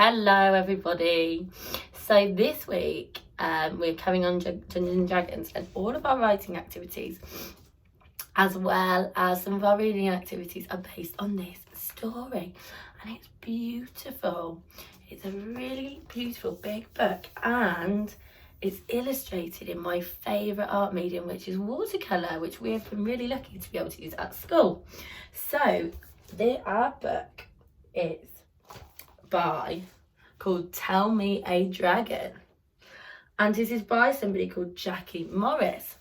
Hello everybody. So this week we're carrying on Dungeons and Dragons, and all of our writing activities as well as some of our reading activities are based on this story, and it's beautiful. It's a really beautiful big book, and it's illustrated in my favourite art medium, which is watercolour, which we have been really lucky to be able to use at school. So our book is called Tell Me a Dragon, and this is by somebody called Jackie Morris.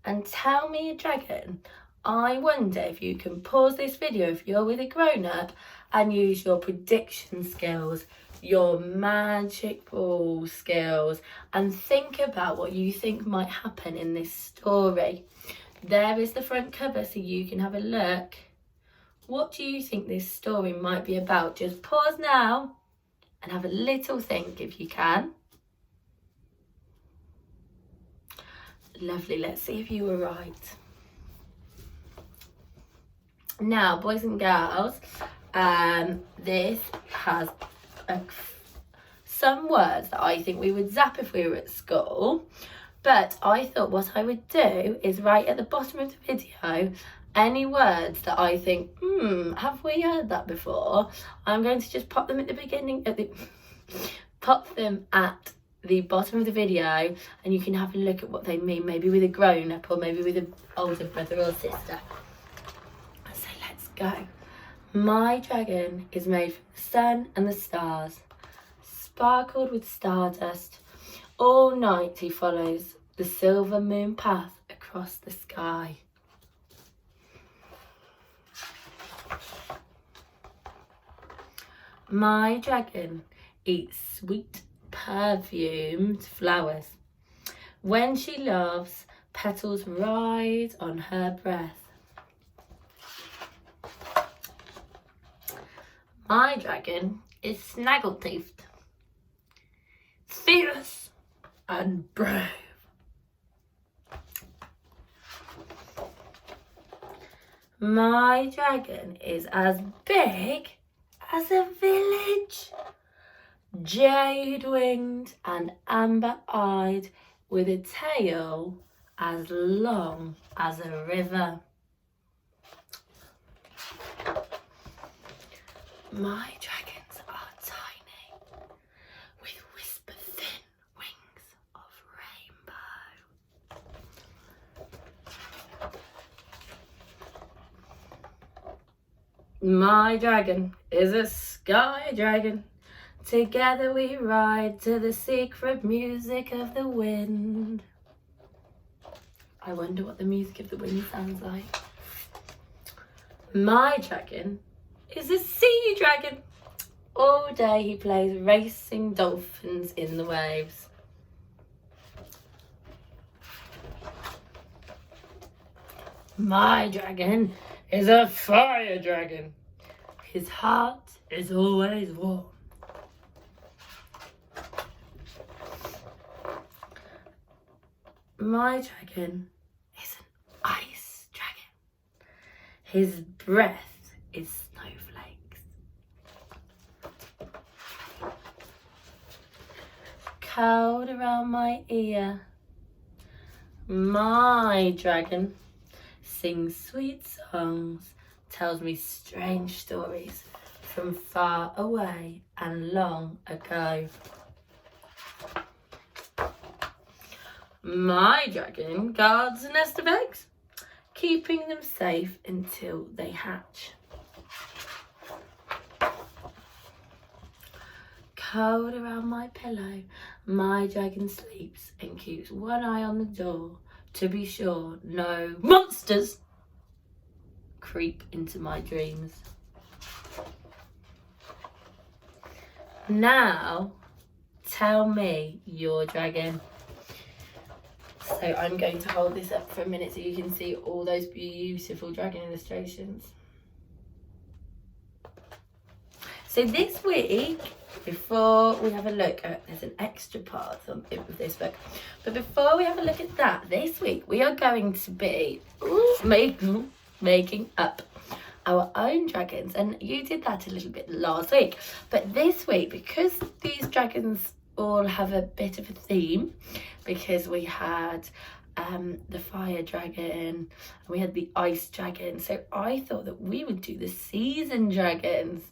And Tell Me a Dragon, I wonder if you can pause this video if you're with a grown-up and use your prediction skills, your magic ball skills, and think about what you think might happen in this story. There is the front cover so you can have a look. What do you think this story might be about? Just pause now and have a little think if you can. Lovely, let's see if you were right. Now, boys and girls, this has some words that I think we would zap if we were at school, but I thought what I would do is write at the bottom of the video any words that I think, have we heard that before? I'm going to just pop them at the beginning, pop them at the bottom of the video, and you can have a look at what they mean, maybe with a grown-up or maybe with an older brother or sister. So let's go. My dragon is made from the sun and the stars, sparkled with stardust. All night he follows the silver moon path across the sky. My dragon eats sweet, perfumed flowers. When she laughs, petals rise on her breath. My dragon is snaggle-toothed, fierce and brave. My dragon is as big as a village, jade-winged and amber-eyed, with a tail as long as a river. My dragons are tiny, with whisper-thin wings of rainbow. My dragon is a sky dragon. Together we ride to the secret music of the wind. I wonder what the music of the wind sounds like. My dragon is a sea dragon. All day he plays racing dolphins in the waves. My dragon is a fire dragon. His heart is always warm. My dragon is an ice dragon. His breath is snowflakes. Curled around my ear, my dragon sings sweet songs, tells me strange stories from far away and long ago. My dragon guards a nest of eggs, keeping them safe until they hatch. Curled around my pillow, my dragon sleeps and keeps one eye on the door to be sure no monsters creep into my dreams. Now, tell me your dragon. So I'm going to hold this up for a minute so you can see all those beautiful dragon illustrations. So this week, before we have a look at, there's an extra part of this book, but before we have a look at that, this week we are going to be making up our own dragons, and you did that a little bit last week. But this week, because these dragons all have a bit of a theme, because we had the fire dragon and we had the ice dragon, so I thought that we would do the season dragons.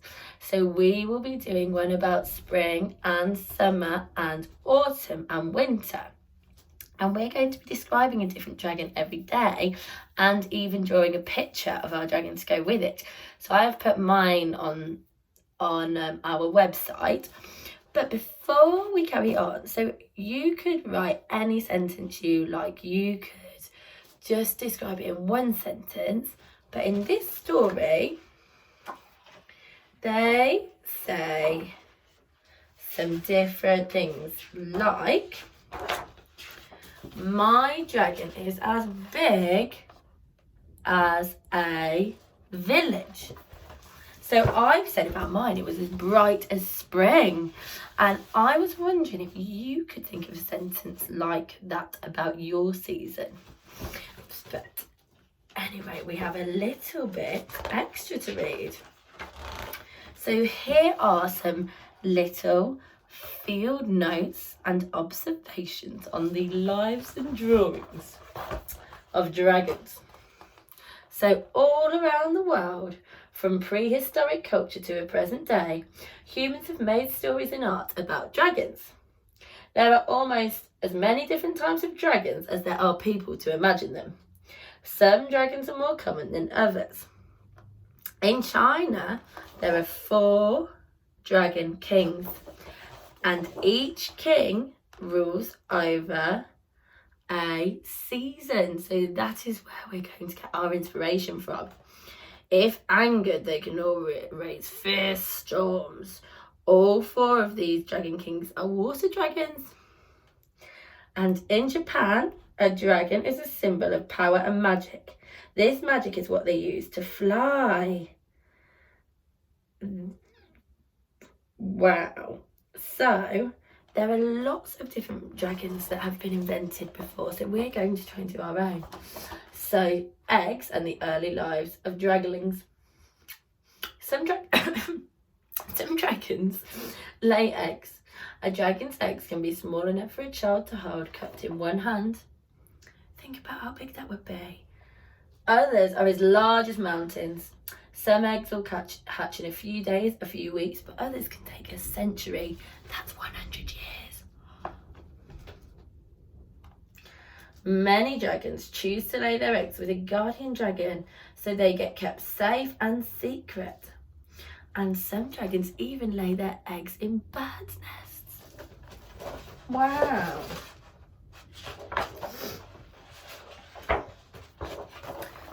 So we will be doing one about spring and summer and autumn and winter, and we're going to be describing a different dragon every day and even drawing a picture of our dragon to go with it. So I have put mine on our website. But before we carry on, so you could write any sentence you like. You could just describe it in one sentence. But in this story, they say some different things, like, my dragon is as big as a village. So I've said about mine, it was as bright as spring. And I was wondering if you could think of a sentence like that about your season. But anyway, we have a little bit extra to read. So here are some little field notes and observations on the lives and drawings of dragons. So all around the world, from prehistoric culture to the present day, humans have made stories and art about dragons. There are almost as many different types of dragons as there are people to imagine them. Some dragons are more common than others. In China, there are 4 dragon kings, and each king rules over a season. So that is where we're going to get our inspiration from. If angered, they can all raise fierce storms. All 4 of these dragon kings are water dragons. And in Japan, a dragon is a symbol of power and magic. This magic is what they use to fly. Wow. So there are lots of different dragons that have been invented before, so we're going to try and do our own. So, eggs and the early lives of dragonlings. Some dragons lay eggs. A dragon's eggs can be small enough for a child to hold, cupped in one hand. Think about how big that would be. Others are as large as mountains. Some eggs will hatch in a few days, a few weeks, but others can take a century. That's 100 years. Many dragons choose to lay their eggs with a guardian dragon so they get kept safe and secret. And some dragons even lay their eggs in birds' nests. Wow.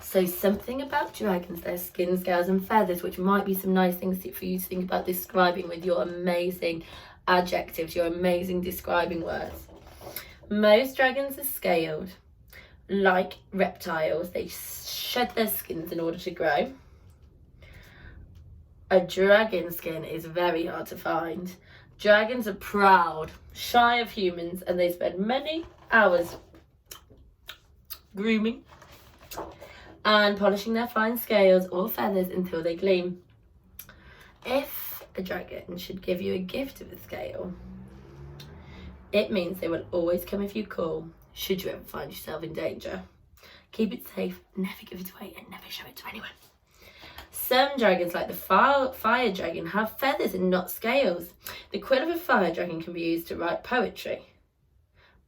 So something about dragons, their skin, scales and feathers, which might be some nice things for you to think about describing with your amazing adjectives, your amazing describing words. Most dragons are scaled. Like reptiles, they shed their skins in order to grow. A dragon skin is very hard to find. Dragons are proud, shy of humans, and they spend many hours grooming and polishing their fine scales or feathers until they gleam. If a dragon should give you a gift of a scale, it means they will always come if you call, should you ever find yourself in danger. Keep it safe, never give it away, and never show it to anyone. Some dragons, like the fire dragon, have feathers and not scales. The quill of a fire dragon can be used to write poetry.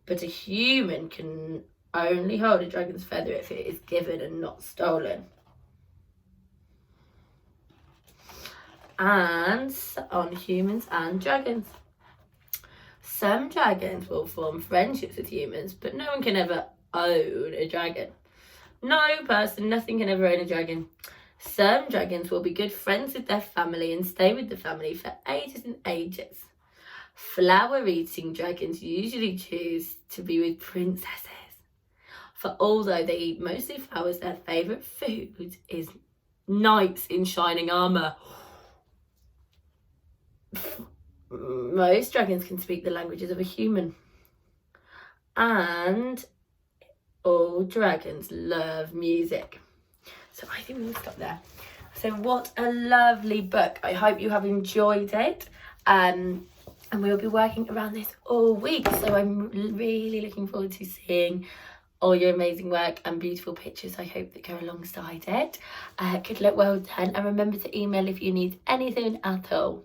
But a human can only hold a dragon's feather if it is given and not stolen. And on humans and dragons. Some dragons will form friendships with humans, but no one can ever own a dragon. No person, nothing can ever own a dragon. Some dragons will be good friends with their family and stay with the family for ages and ages. Flower-eating dragons usually choose to be with princesses. For although they eat mostly flowers, their favourite food is knights in shining armour. Most dragons can speak the languages of a human. And all dragons love music. So I think we'll stop there. So what a lovely book. I hope you have enjoyed it. And we'll be working around this all week. So I'm really looking forward to seeing all your amazing work and beautiful pictures, I hope, that go alongside it. Good luck, well done. And remember to email if you need anything at all.